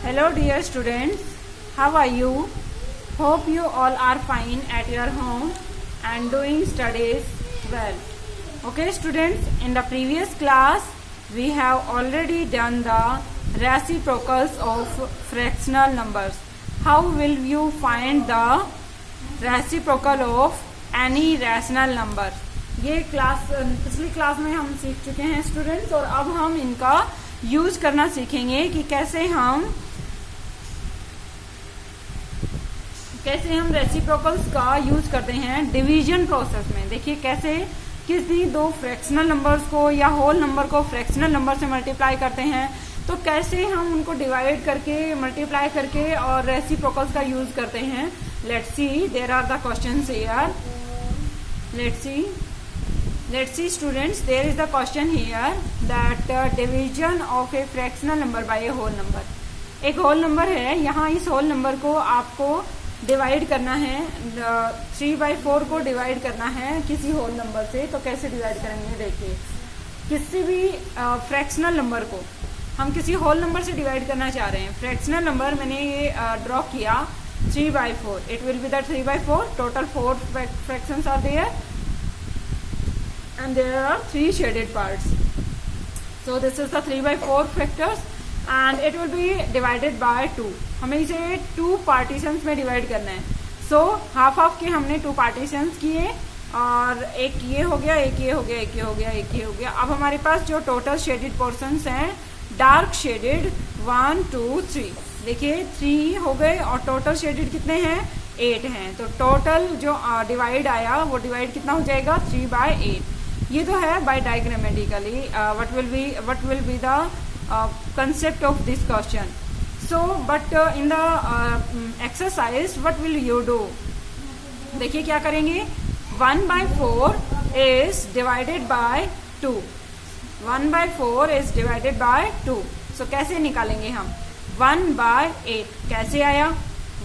Hello dear students, how are you? Hope you all are fine at your home and doing studies well. Okay students, in the previous class we have already done the reciprocals of fractional numbers. How will you find the reciprocal of any rational number? ये class पिछली class में हम सीख चुके हैं students, और अब हम इनका यूज करना सीखेंगे कि कैसे हम रेसिप्रोकल्स का यूज करते हैं डिवीजन प्रोसेस में। देखिए कैसे किसी दो फ्रैक्शनल नंबर्स को या होल नंबर को फ्रैक्शनल नंबर से मल्टीप्लाई करते हैं, तो कैसे हम उनको डिवाइड करके मल्टीप्लाई करके और रेसिप्रोकल्स का यूज करते हैं। Let's see, there are the questions here. Let's see students, there is the question here that division of a fractional number by a whole number. एक होल नंबर है, यहाँ इस होल नंबर को आपको divide करना है, 3/4 को डिवाइड करना है किसी होल नंबर से। तो कैसे डिवाइड करेंगे, देखिए किसी भी फ्रैक्शनल नंबर को हम किसी होल नंबर से डिवाइड करना चाह रहे हैं। फ्रैक्शनल नंबर मैंने ये ड्रॉ किया 3/4, it will be the 3/4, total 4 fractions are there and there are 3 shaded parts. So this is the 3/4 factors and it will be divided by 2. हमें इसे 2 पार्टीशंस में डिवाइड करना है। So हाफ के हमने 2 पार्टीशंस किए, और एक ये हो गया, एक ये हो गया, एक ये हो गया, एक ये हो गया। अब हमारे पास जो टोटल शेडेड पोर्शंस हैं, डार्क शेडेड 1 2 3, देखिए 3 हो गए, और टोटल शेडेड कितने हैं, 8 हैं। तो टोटल जो डिवाइड आया वो डिवाइड कितना हो जाएगा, 3/8। ये तो है by diagrammatically what will be the concept of this question. So but in the exercise what will you do? देखिए क्या करेंगे, 1/4 is divided by 2. 1/4 is divided by 2. So कैसे निकालेंगे हम, 1/8 कैसे आया,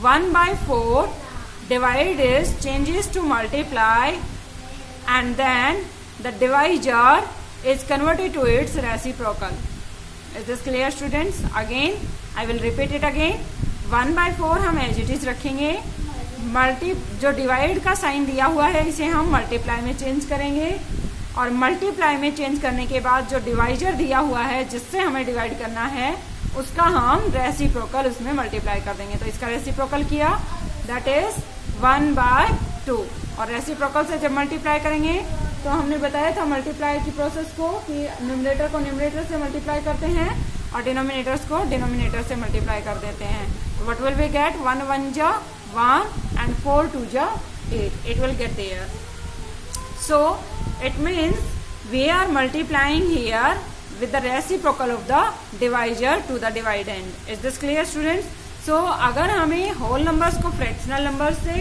1/4 divide is changes to multiply and then the divisor is converted to its reciprocal. Is this clear students? Again I will repeat it again. 1/4 हम as it is रखेंगे, जो divide का sign दिया हुआ है इसे हम मल्टीप्लाई में चेंज करेंगे, और मल्टीप्लाई में चेंज करने के बाद जो डिवाइजर दिया हुआ है जिससे हमें डिवाइड करना है उसका हम रेसिप्रोकल उसमें मल्टीप्लाई कर देंगे। तो इसका रेसिप्रोकल किया, दैट इज 1/2, और रेसिप्रोकल से जब मल्टीप्लाई करेंगे तो हमने बताया था मल्टीप्लाई की प्रोसेस को कि न्यूमरेटर को न्यूमरेटर से मल्टीप्लाई करते हैं और डिनोमिनेटर्स को डिनोमिनेटर से मल्टीप्लाई कर देते हैं। व्हाट विल वी गेट, 1 1 जा 1 and 4 2 जा 8, it will get there. So it means we are multiplying here with the reciprocal of the divisor to the dividend. Is this clear students? So अगर हमें whole numbers को fractional number से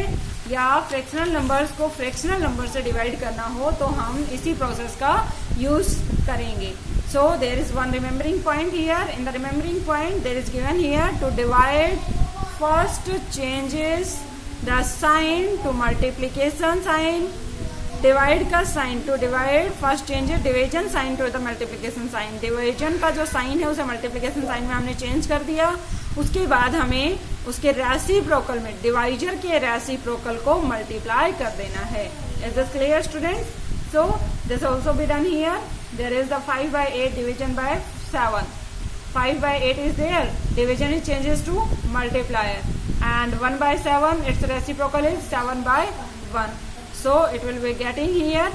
या fractional numbers को fractional number से divide करना हो तो हम इसी प्रोसेस का यूज करेंगे। So there is one remembering point here. In the remembering point there is given here to divide, first changes the sign to multiplication sign, divide का sign to divide, first changes division sign to the multiplication sign. Division का जो sign है उसे multiplication sign में हमने change कर दिया, उसके बाद हमें उसके रेसिप्रोकल में डिवाइजर के रेसिप्रोकल को मल्टीप्लाई कर देना है। Is this clear students? So this also be done here. There is the 5/8 division by 7, 5/8 is there, division is changes to multiplier, and 1/7 its reciprocal is 7/1. So it will be getting here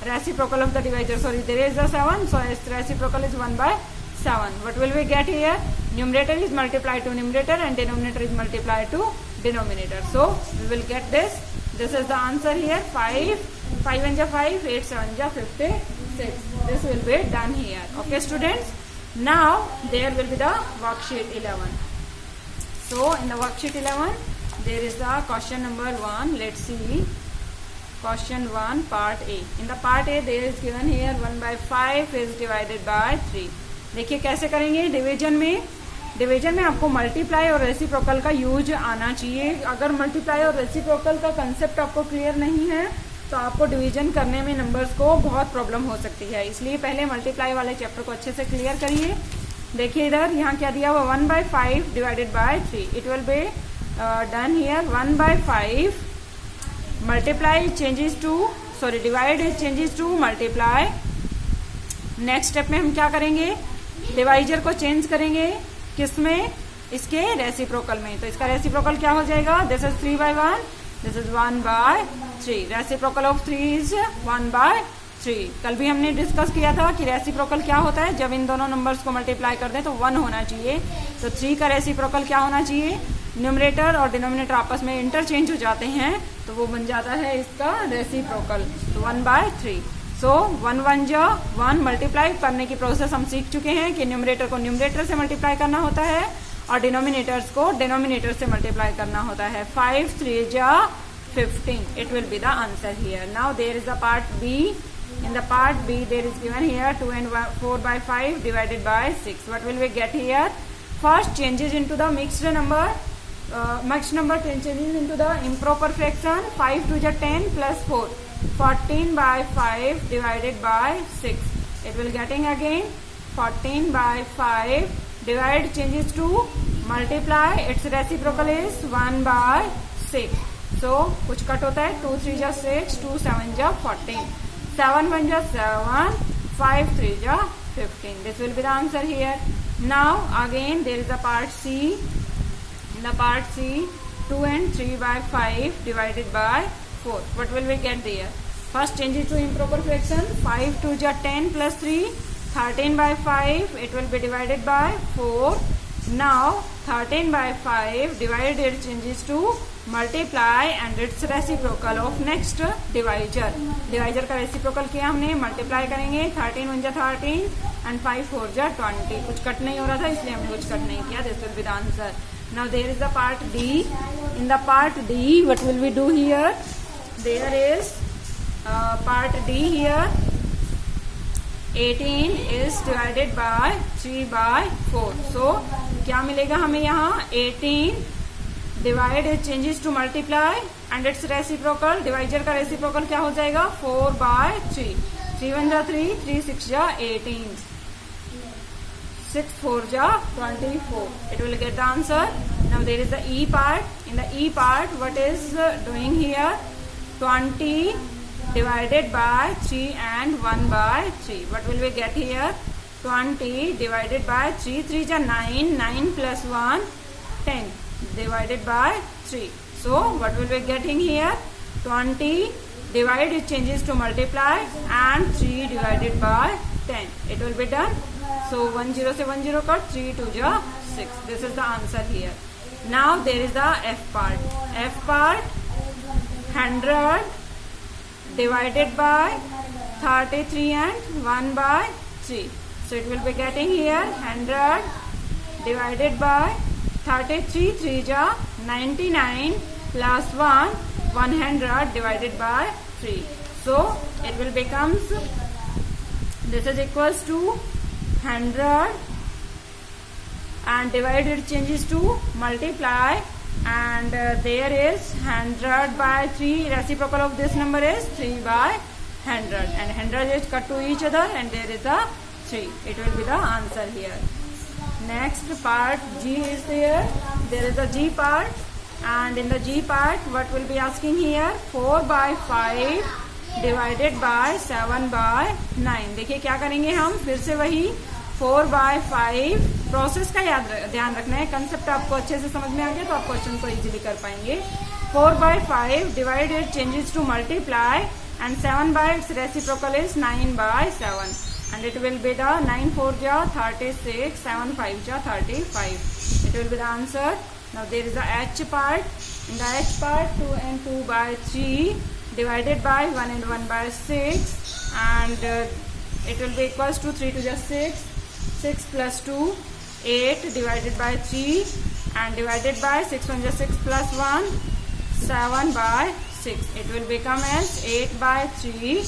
reciprocal of the divisor, sorry there is a 7, so its reciprocal is 1/7. What will we get here, numerator is multiplied to numerator and denominator is multiplied to denominator. So we will get this is the answer here, 5 1 ja 5, 8 7 ja 56. This will be done here. Okay students, now there will be the worksheet 11. So in the worksheet 11 there is the question number 1. Let's see question 1 part A. In the part A there is given here 1/5 is divided by 3. देखिए कैसे करेंगे division में आपको multiply और reciprocal का use आना चाहिए। अगर मल्टीप्लाई और रेसिप्रोकल का कंसेप्ट आपको क्लियर नहीं है तो आपको डिवीजन करने में नंबर्स को बहुत प्रॉब्लम हो सकती है, इसलिए पहले मल्टीप्लाई वाले चैप्टर को अच्छे से क्लियर करिए। देखिए इधर यहाँ क्या दिया हुआ 1/5 divided by 3. It will be done here 1/5 multiply changes to sorry divide changes to multiply. Next step में हम क्या करेंगे, डिवाइजर को चेंज करेंगे किसमें, इसके रेसिप्रोकल में. तो इसका रेसिप्रोकल क्या हो जाएगा, this is 3/1, this is 1/3. Reciprocal of 3 is 1/3. कल भी हमने डिस्कस किया था कि रेसिप्रोकल क्या होता है, जब इन दोनों नंबर्स को मल्टीप्लाई कर दें तो 1 होना चाहिए. तो 3 का रेसिप्रोकल क्या होना चाहिए, न्यूमरेटर और डिनोमिनेटर आपस में इंटरचेंज हो जाते हैं तो वो बन जाता है इसका रेसिप्रोकल. तो 1/3. सो 1 1 जा 1 मल्टीप्लाई करने की प्रोसेस हम सीख चुके हैं कि न्यूमरेटर को न्यूमरेटर से मल्टीप्लाई करना होता है और डिनोमिनेटर्स को डिनोमिनेटर से मल्टीप्लाई करना होता है. 5 3 जा 15. It will be the answer here. Now there is a part B. In the part B there is given here 2 and 4/5 divided by 6. What will we get here? First changes into the mixed number. Mixed number changes into the improper fraction. 5 2 ja 10 plus 4. 14/5 divided by 6. It will getting again 14/5. Divide changes to multiply. Its reciprocal is 1/6. So कुछ cut होता है, 2 3 जा 6, 2 7 जा 14, 7 1 जा 7, 5 3 जा 15. This will be the answer here. Now again there is a part C. In the part C, 2 and 3/5 divided by 4. What will we get there? First change it to improper fraction. 5 2 ja 10 plus 3, 13/5. It will be divided by 4. Now 13/5 divided changes to multiply and its reciprocal of next divisor. Divisor का reciprocal किया हमने, multiply करेंगे. 13 1 जा 13 and 5 4 जा 20. कुछ cut नहीं हो रहा था इसलिए हमने कुछ कट नहीं किया. This will be the answer. Now there is the part D. In the part D, what will we do here? There is part D here. 18 is divided by 3/4. So क्या मिलेगा हमें यहाँ, 18 divide changes to multiply and it's reciprocal. Divisor का reciprocal क्या हो जाएगा, 4/3. 3 1 जा 3, 3 6 जा 18, 6 4 ja 24. It will get the answer. Now there is the E part. In the E part, what is doing here, 20 divided by 3 and 1/3. What will we get here, 20 divided by 3, 3 ja 9, 9 plus 1 10 divided by 3. So what will we getting here, 20 divide it changes to multiply and 3 divided by 10. It will be done. So 1 0 से 1 0 cut, 3 2 ja 6. This is the answer here. Now there is the F part. F part, 100 divided by 33 and 1/3. So it will be getting here 100 divided by 33, 3 ja 99 plus 1, 100 divided by 3. So it will becomes, this is equals to 100 and divided changes to multiply and there is 100 by 3. Reciprocal of this number is 3/100 and 100 is cut to each other and there is a 3. It will be the answer here. Next part G is there. There is a G part and in the G part what will be asking here, 4/5 divided by 7/9. देखिए क्या करेंगे हम, फिर से वही 4/5. Process का ध्यान रखना है, कंसेप्ट आपको अच्छे से समझ में आ गया तो आप क्वेश्चन को इजीली कर पाएंगे. 4/5 divided changes to multiply and 7 by its reciprocal is 9/7 and it will be the 9 4 ja 36, 7 5 ja 35. It will be the answer. Now there is the H part. In the H part, 2 and 2/3 divided by 1 and 1/6 and it will be equals to 3 2 ja 6, 6 plus 2 8 divided by 3 and divided by 6 1 ja 6 plus 1, 7/6. It will become as 8/3.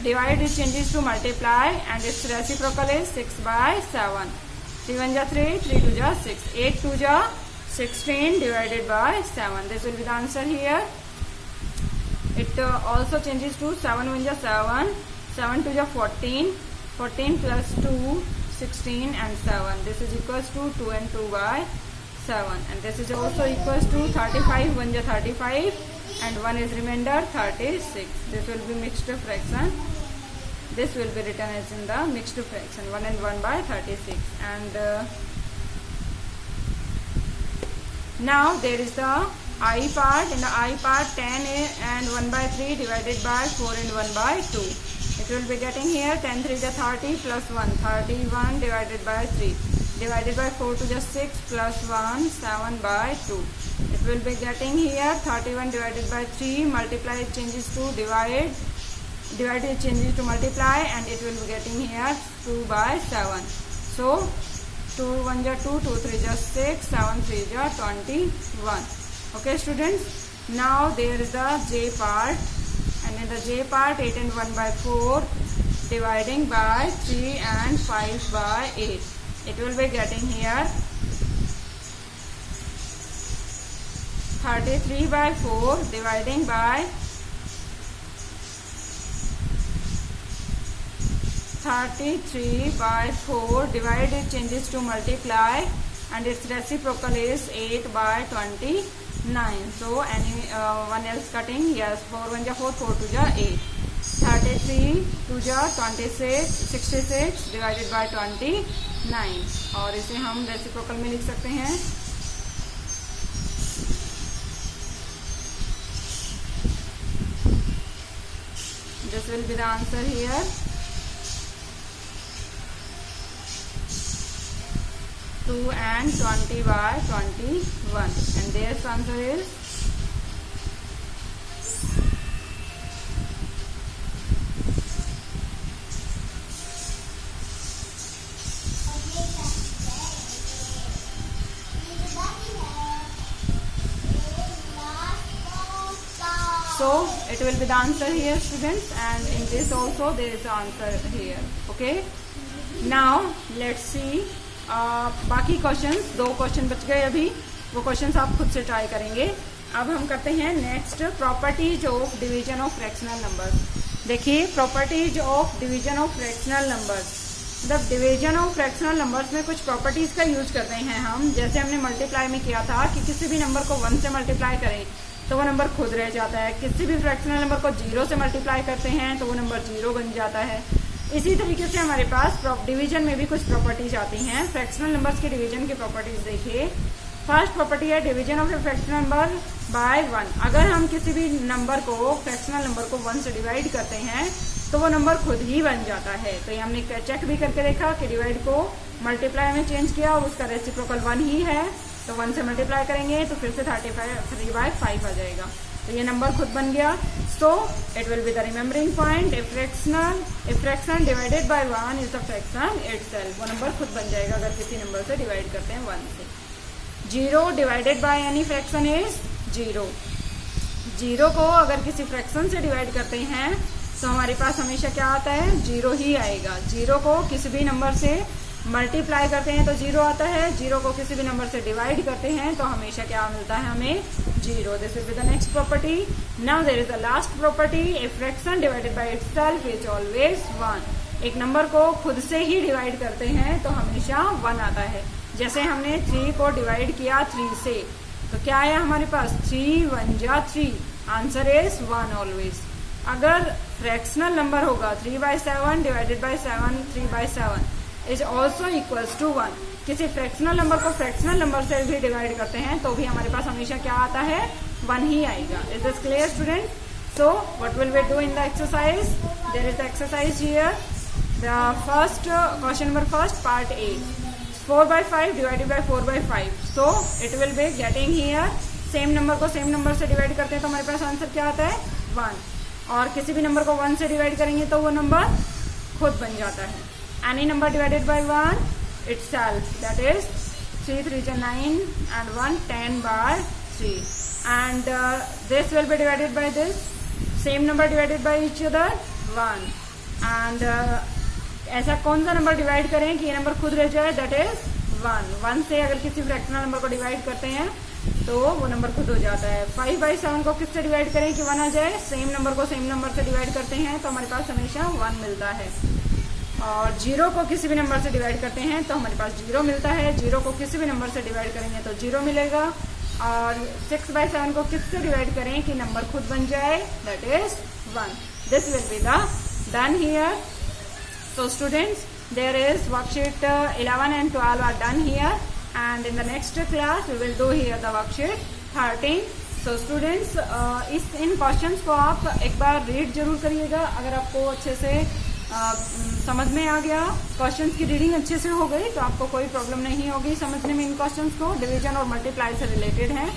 Divide it changes to multiply and its reciprocal is 6/7. 3 1 ja 3, 3 2 ja 6, 8 2 ja 16 divided by 7. This will be the answer here. It also changes to 7 1 ja 7, 7 2 ja 14, 14 plus 2, 16 and 7. This is equals to 2 and 2 by 7, and this is also equals to 35, 1 is 35 and 1 is remainder 36. This will be mixed fraction. This will be written as in the mixed fraction 1 and 1 by 36. And now there is the I part. In the I part, 10 and 1 by 3 divided by 4 and 1 by 2. It will be getting here 10 3 is 30 plus 1, 31 divided by 3 divided by 4 to just 6 plus 1, 7 by 2. It will be getting here 31 divided by 3, multiply it changes to divide, divided changes to multiply, and it will be getting here 2 by 7. So 2 1 ja 2, 2 3 ja 6, 7 3 ja 21. Okay students, now there is the J part, and in the J part 8 and 1 by 4 dividing by 3 and 5 by 8. It will be getting here 33 by 4 dividing by 33 by 4, divide it changes to multiply, and its reciprocal is 8 by 29. So anyone else cutting? Yes, 4 1 ja 4, 4 2 ja 8. 33 2 ja 26, 66 divided by 29, और इसे हम reciprocal में लिख सकते हैं. This will be the answer here. 2 and 20 by 21, and their answer is so it will be the answer here students, and in this also there is the answer here. Okay, now let's see बाकी questions. 2 question बच गए अभी, वो questions आप खुद से try करेंगे. अब हम करते हैं next properties of division of fractional numbers. देखिए properties of division of fractional numbers, मतलब डिवीजन ऑफ फ्रैक्शनल नंबर्स में कुछ प्रॉपर्टीज का यूज करते हैं हम. जैसे हमने मल्टीप्लाई में किया था कि किसी भी नंबर को 1 से मल्टीप्लाई करें तो वो नंबर खुद रह जाता है. किसी भी फ्रैक्शनल नंबर को 0 से मल्टीप्लाई करते हैं तो वो नंबर 0 बन जाता है. इसी तरीके से हमारे पास डिवीजन में भी कुछ प्रॉपर्टीज आती हैं. फ्रैक्शनल नंबर्स के डिवीजन की प्रॉपर्टीज देखिए. फर्स्ट प्रॉपर्टी है division of A fractional number by 1. अगर हम किसी भी नंबर को, फ्रैक्शनल नंबर को 1 से डिवाइड करते हैं तो वो नंबर खुद ही बन जाता है. तो ये हमने चेक भी करके देखा कि डिवाइड को मल्टीप्लाई में चेंज किया और उसका रेसिप्रोकल 1 ही है, तो 1 से मल्टीप्लाई करेंगे तो फिर से 3 by 5 आ जाएगा. तो ये नंबर खुद बन गया. सो it will be the remembering point. A fraction divided bye 1 is the fraction itself. वो नंबर खुद बन जाएगा अगर किसी नंबर से डिवाइड करते हैं 1 से. 0 divided by any fraction is 0. 0 को अगर किसी फ्रैक्शन से डिवाइड करते हैं तो हमारे पास हमेशा क्या आता है? 0 ही आएगा. 0 को किसी भी नंबर से मल्टीप्लाई करते हैं तो 0 आता है. 0 को किसी भी नंबर से डिवाइड करते हैं तो हमेशा क्या मिलता है हमें? 0. This will be the next property. Now there is the last property. A fraction divided by itself is always 1. एक नंबर को खुद से ही डिवाइड करते हैं तो हमेशा 1 आता है. जैसे हमने 3 को डिवाइड किया 3 से तो क्या आया हमारे पास? 3 1 जा 3. Answer is 1 always. अगर फ्रैक्शनल नंबर होगा 3 by 7 divided by 7, 3 by 7 is also equals to 1. किसी फ्रैक्शनल नंबर को फ्रैक्शनल नंबर से भी डिवाइड करते हैं तो भी हमारे पास हमेशा क्या आता है? 1 ही आएगा. Is this clear student? So what will we do in the exercise? There is the exercise here. The first question number first part A. 4 by 5 divided by 4 by 5. So it will be getting here same number को same number से divide करते हैं तो हमारे पास answer क्या आता है? 1. और किसी भी नंबर को 1 से डिवाइड करेंगे तो वो नंबर खुद बन जाता है. Any number divided by 1 itself, that is 3 3 is 9 and 1 10 by 3, and this will be divided by this same number divided by each other 1, and ऐसा कौन सा नंबर डिवाइड करें कि ये नंबर खुद रह जाए? That is 1. 1 से अगर किसी फ्रैक्शनल नंबर को डिवाइड करते हैं तो वो नंबर खुद हो जाता है. 5 by 7 को किससे डिवाइड करें कि 1 आ जाए? सेम नंबर को सेम नंबर से डिवाइड करते हैं तो हमारे पास हमेशा 1 मिलता है. और 0 को किसी भी नंबर से डिवाइड करते हैं तो हमारे पास 0 मिलता है, 0 को किसी भी नंबर से डिवाइड करेंगे तो 0 मिलेगा, और 6/7 को किससे डिवाइड करें कि नंबर खुद बन जाए, that is 1. This will be the done here. So students, there is worksheet 11 and 12 are done here, and in the next class we will do here the worksheet 13. So students, in questions को आप एक बार read जरूर करिएगा. अगर आपको अच्छे से समझ में आ गया, क्वेश्चंस की रीडिंग अच्छे से हो गई तो आपको कोई प्रॉब्लम नहीं होगी समझने में. इन क्वेश्चंस को डिवीजन और मल्टीप्लाई से रिलेटेड है.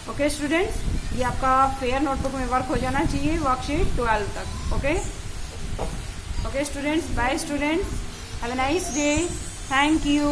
ओके स्टूडेंट्स, ये आपका फेयर नोटबुक में वर्क हो जाना चाहिए वर्कशीट 12 तक. Okay Okay students, bye students, have a nice day, thank you.